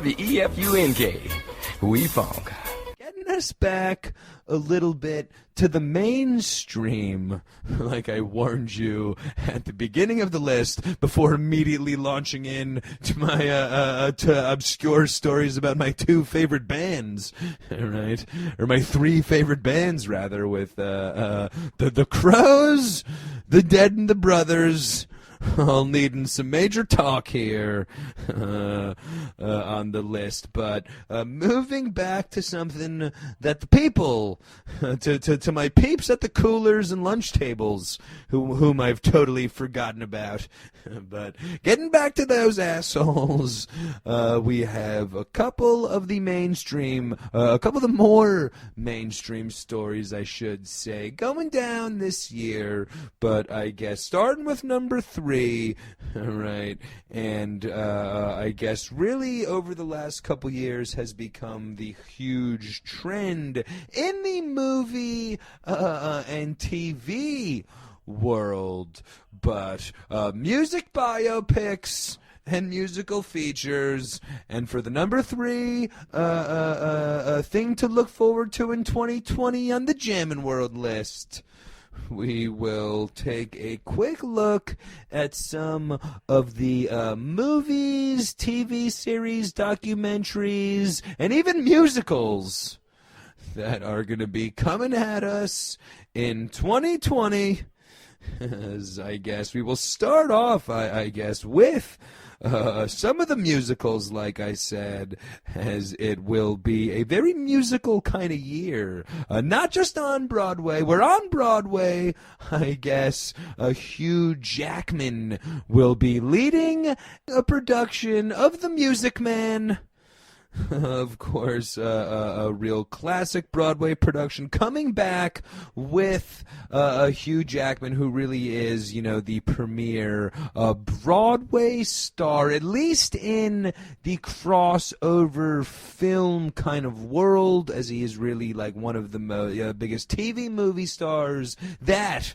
WEFUNK. We funk. Getting us back a little bit to the mainstream, like I warned you at the beginning of the list, before immediately launching in to my to obscure stories about my two favorite bands, right? Or my three favorite bands, rather, with the Crows, the Dead and the Brothers. All needing some major talk here on the list, but moving back to something that the people, to my peeps at the coolers and lunch tables, whom I've totally forgotten about, but getting back to those assholes, we have a couple of the more mainstream stories, I should say, going down this year, but I guess starting with number 3, right, and I guess really over the last couple years has become the huge trend in the movie and TV world, but music biopics and musical features, and for the number 3 thing to look forward to in 2020 on the Jammin' World list, we will take a quick look at some of the movies, TV series, documentaries, and even musicals that are going to be coming at us in 2020. As I guess we will start off, I guess, with some of the musicals, like I said, as it will be a very musical kind of year. Not just on Broadway. We're on Broadway, I guess. Hugh Jackman will be leading a production of The Music Man. Of course, a real classic Broadway production coming back with Hugh Jackman, who really is, the premier Broadway star, at least in the crossover film kind of world, as he is really like one of the biggest TV movie stars. That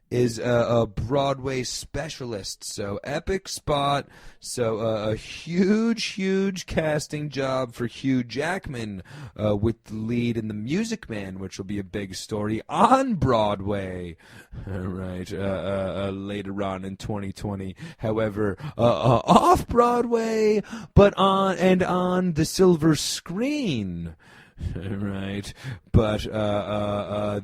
is a Broadway specialist, so epic spot, so a huge casting job for Hugh Jackman with the lead in The Music Man, which will be a big story on Broadway, right, later on in 2020. However, off Broadway, but on the silver screen. Right, but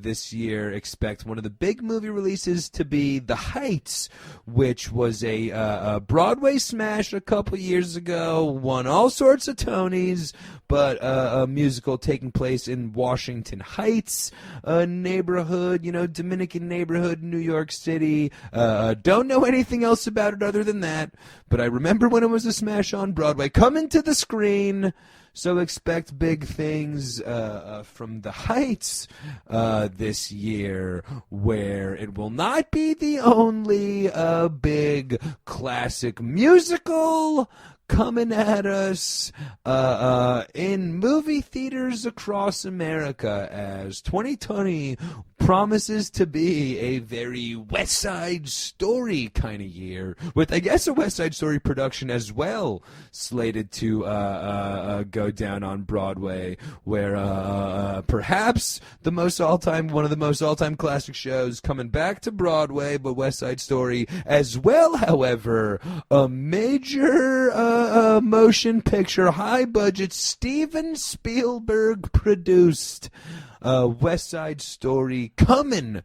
this year expect one of the big movie releases to be The Heights, which was a Broadway smash a couple years ago, won all sorts of Tonys, but a musical taking place in Washington Heights, a neighborhood, Dominican neighborhood in New York City. Don't know anything else about it other than that, but I remember when it was a smash on Broadway. Coming to the screen. So expect big things from The Heights this year, where it will not be the only big classic musical coming at us in movie theaters across America, as 2020 promises to be a very West Side Story kind of year, with, I guess, a West Side Story production as well slated to go down on Broadway, where perhaps one of the most all-time classic shows coming back to Broadway, but West Side Story as well. However, a major motion picture, high-budget, Steven Spielberg produced West Side Story coming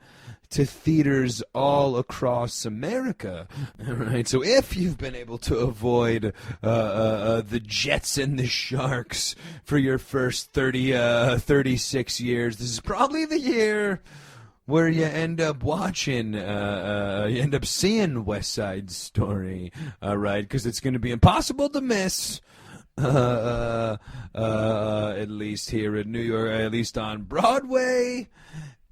to theaters all across America. All right, so if you've been able to avoid the Jets and the Sharks for your first 36 years, this is probably the year where you end up watching, you end up seeing West Side Story, right? Because it's going to be impossible to miss. At least here in New York, at least on Broadway,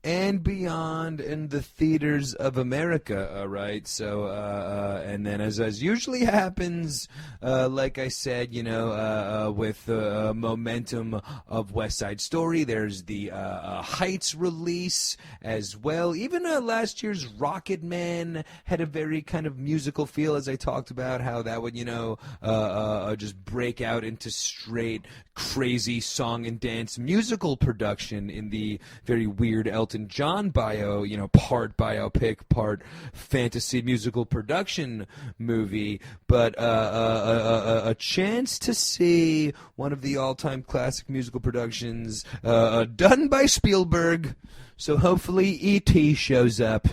and beyond in the theaters of America, all right? So, and then as usually happens, like I said, with the momentum of West Side Story, there's the Heights release as well. Even last year's Rocket Man had a very kind of musical feel, as I talked about, how that would, just break out into straight crazy song and dance musical production in the very weird Elton John bio, part biopic, part fantasy musical production movie, but a chance to see one of the all-time classic musical productions done by Spielberg. So hopefully E.T. shows up.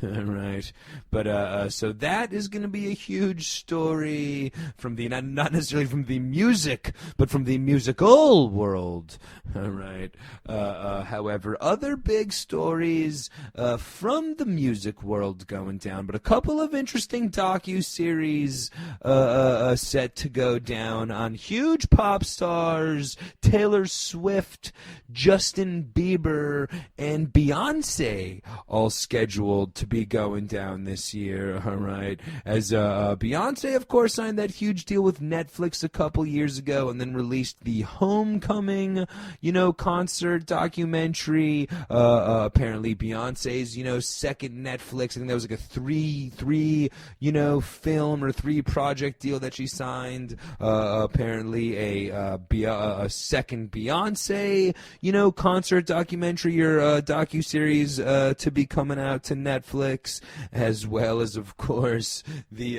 All right. But so that is going to be a huge story from the, not necessarily from the music, but from the musical world. All right. However, other big stories from the music world going down, but a couple of interesting docu-series set to go down on huge pop stars, Taylor Swift, Justin Bieber, and Beyonce, all scheduled to be going down this year, all right? As Beyonce, of course, signed that huge deal with Netflix a couple years ago and then released the Homecoming, concert documentary. Apparently Beyonce's, second Netflix, I think that was like a three film or 3-project deal that she signed. Apparently a second Beyonce, concert documentary or docu-series to be coming out to Netflix, as well as, of course, the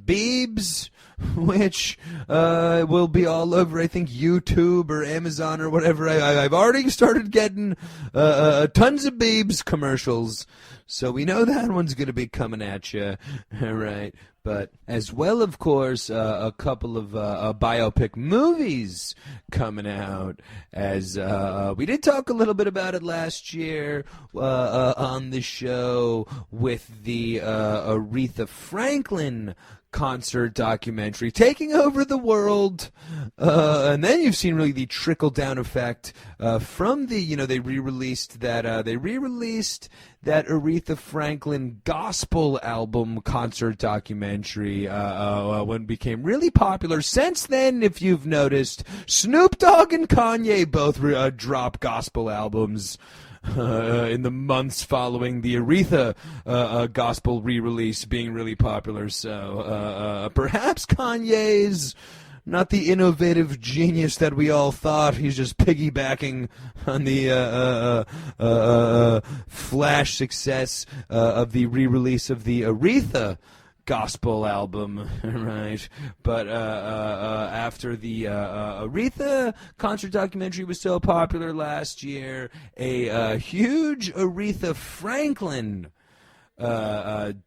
Biebs, which will be all over, I think, YouTube or Amazon or whatever. I've already started getting tons of Biebs commercials, so we know that one's going to be coming at you, all right? But as well, of course, a couple of biopic movies coming out, as we did talk a little bit about it last year on the show with the Aretha Franklin concert documentary taking over the world, and then you've seen really the trickle down effect from the they re-released that Aretha Franklin gospel album concert documentary when it became really popular. Since then, if you've noticed, Snoop Dogg and Kanye both drop gospel albums in the months following the Aretha gospel re-release being really popular. So perhaps Kanye's not the innovative genius that we all thought. He's just piggybacking on the flash success of the re-release of the Aretha gospel album, right? But after the Aretha concert documentary was so popular last year, a huge Aretha Franklin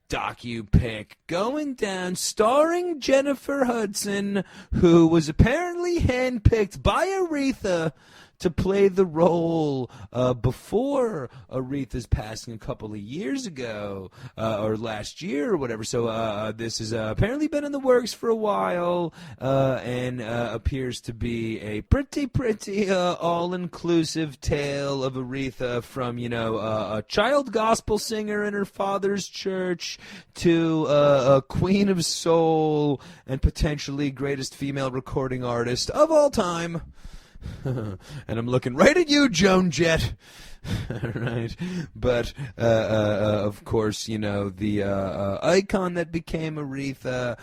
docu-pic going down, starring Jennifer Hudson, who was apparently handpicked by Aretha to play the role before Aretha's passing a couple of years ago, or last year or whatever. So this has apparently been in the works for a while, and appears to be a pretty all-inclusive tale of Aretha from, a child gospel singer in her father's church to a queen of soul and potentially greatest female recording artist of all time. And I'm looking right at you, Joan Jett. Right, but of course, the icon that became Aretha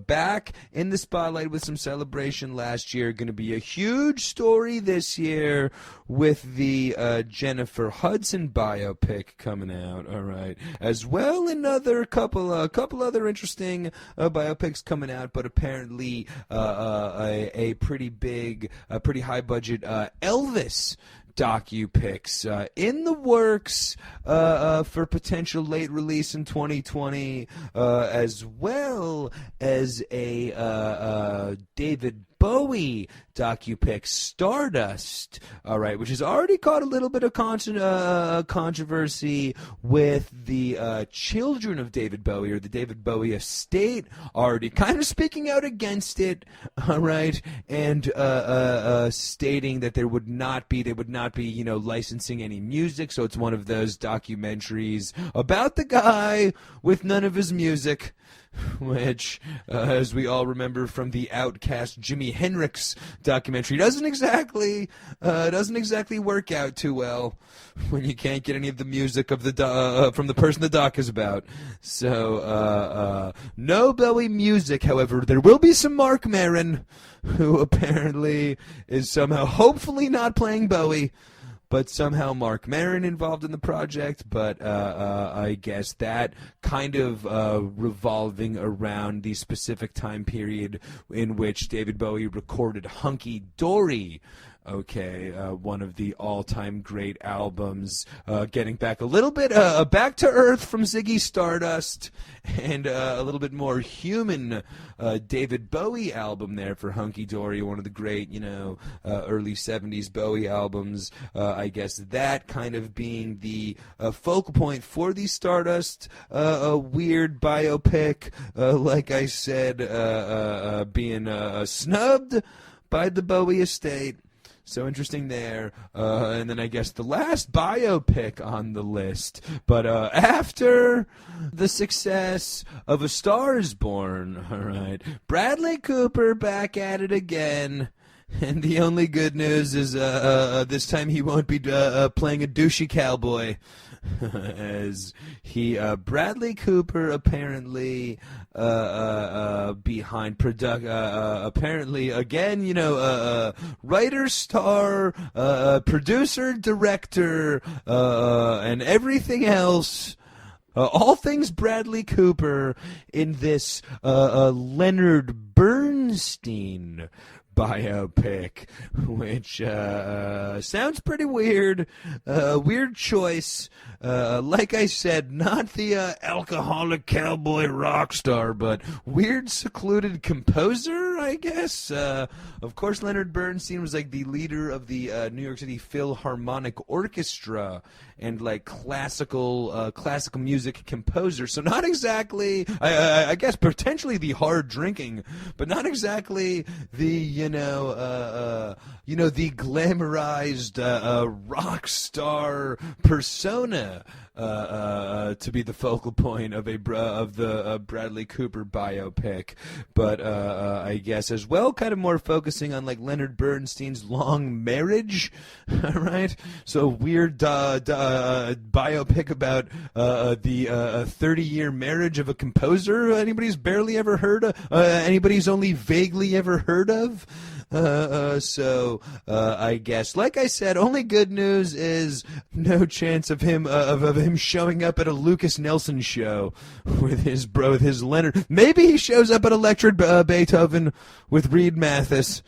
back in the spotlight with some celebration last year. Going to be a huge story this year with the Jennifer Hudson biopic coming out. All right, as well another couple other interesting biopics coming out, but apparently a pretty big, pretty high budget Elvis docu-pics in the works for potential late release in 2020, as well as a David Bowie docupic Stardust, all right, which has already caught a little bit of controversy with the children of David Bowie, or the David Bowie estate, already kind of speaking out against it, all right, and stating that they would not be, licensing any music. So it's one of those documentaries about the guy with none of his music, which, as we all remember from the Outcast Jimi Hendrix documentary, doesn't exactly work out too well when you can't get any of the music of the from the person the doc is about. So no Bowie music. However, there will be some Mark Maron, who apparently is somehow, hopefully not playing Bowie, but somehow Mark Maron involved in the project. But I guess that kind of revolving around the specific time period in which David Bowie recorded Hunky Dory. Okay, one of the all-time great albums, getting back a little bit back to earth from Ziggy Stardust, and a little bit more human David Bowie album there for Hunky Dory, one of the great, early 70s Bowie albums. I guess that kind of being the focal point for the Stardust weird biopic, like I said, being snubbed by the Bowie estate. So interesting there. And then I guess the last biopic on the list. But after the success of A Star Is Born, all right, Bradley Cooper back at it again. And the only good news is this time he won't be playing a douchey cowboy. As Bradley Cooper apparently behind apparently again, writer, star, producer, director, and everything else. All things Bradley Cooper in this Leonard Bernstein biopic, which sounds pretty weird. Weird choice. Like I said, not the alcoholic cowboy rock star, but weird secluded composer, I guess. Of course, Leonard Bernstein was like the leader of the New York City Philharmonic Orchestra and like classical music composer. So not exactly, I guess, potentially the hard drinking, but not exactly the the glamorized rock star persona to be the focal point of the Bradley Cooper biopic. But I guess as well, kind of more focusing on like Leonard Bernstein's long marriage, right? So weird biopic about the 30-year marriage of a composer anybody's barely ever heard of, anybody's only vaguely ever heard of. So I guess, like I said, only good news is no chance of him of him showing up at a Lucas Nelson show with his Leonard. Maybe he shows up at Electric Beethoven with Reed Mathis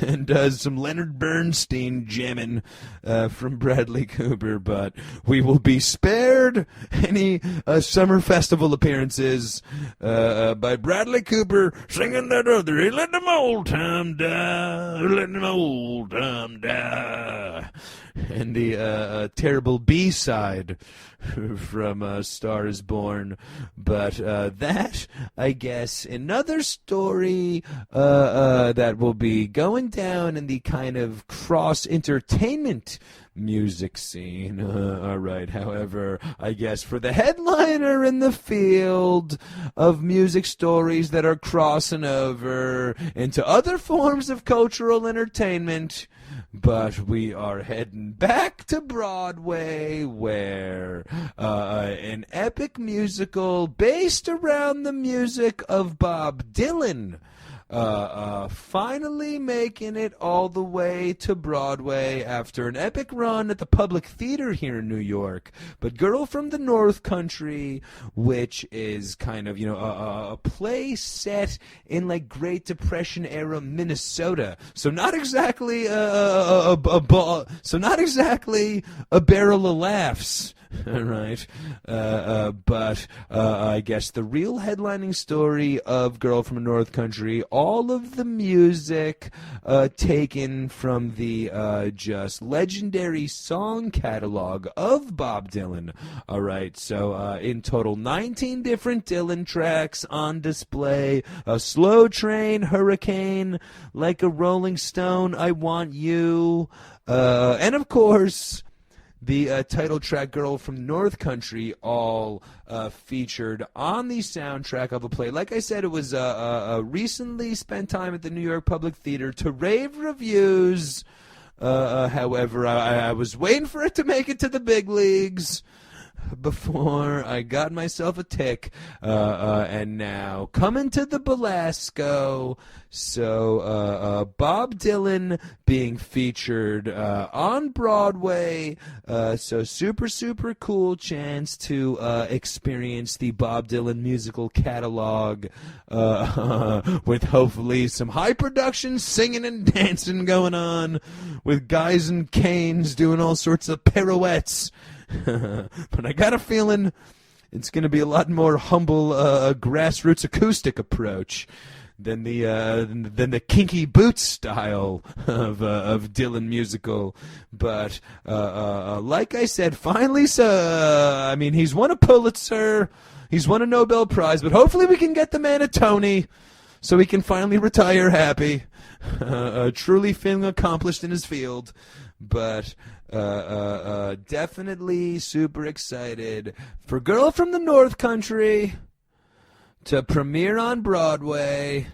and does some Leonard Bernstein Jammin from Bradley Cooper, but we will be spared any summer festival appearances by Bradley Cooper singing that other, he let them old time die, he let them old time die, and the terrible B-side from Star Is Born. But that, I guess, another story that will be going down in the kind of cross-entertainment music scene. All right, however, I guess for the headliner in the field of music stories that are crossing over into other forms of cultural entertainment, but we are heading back to Broadway, where an epic musical based around the music of Bob Dylan finally making it all the way to Broadway after an epic run at the Public Theater here in New York. But Girl from the North Country, which is kind of, a play set in like Great Depression era Minnesota. So not exactly a barrel of laughs. Right, but I guess the real headlining story of Girl from the North Country, all of the music taken from the just legendary song catalog of Bob Dylan. All right, so in total 19 different Dylan tracks on display. A Slow Train, Hurricane, Like a Rolling Stone, I Want You, and of course the title track, Girl from North Country, all featured on the soundtrack of a play. Like I said, it was recently spent time at the New York Public Theater to rave reviews. However, I was waiting for it to make it to the big leagues before I got myself a tick, and now coming to the Belasco. So Bob Dylan being featured on Broadway, so super cool chance to experience the Bob Dylan musical catalog with hopefully some high production singing and dancing going on, with guys in canes doing all sorts of pirouettes. But I got a feeling it's going to be a lot more humble, grassroots acoustic approach than the kinky boots style of Dylan musical. But like I said, finally, I mean, he's won a Pulitzer, he's won a Nobel Prize, but hopefully we can get the man a Tony, so he can finally retire happy, truly feeling accomplished in his field. But definitely super excited for Girl from the North Country to premiere on Broadway,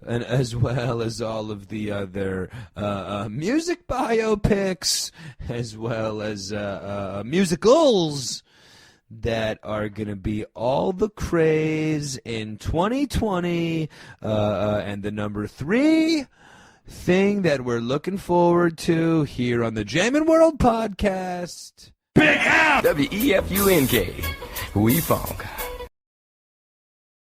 and as well as all of the other music biopics, as well as musicals that are going to be all the craze in 2020, and the number 3 thing that we're looking forward to here on the Jammin World Podcast. Big F! WEFUNK. We funk.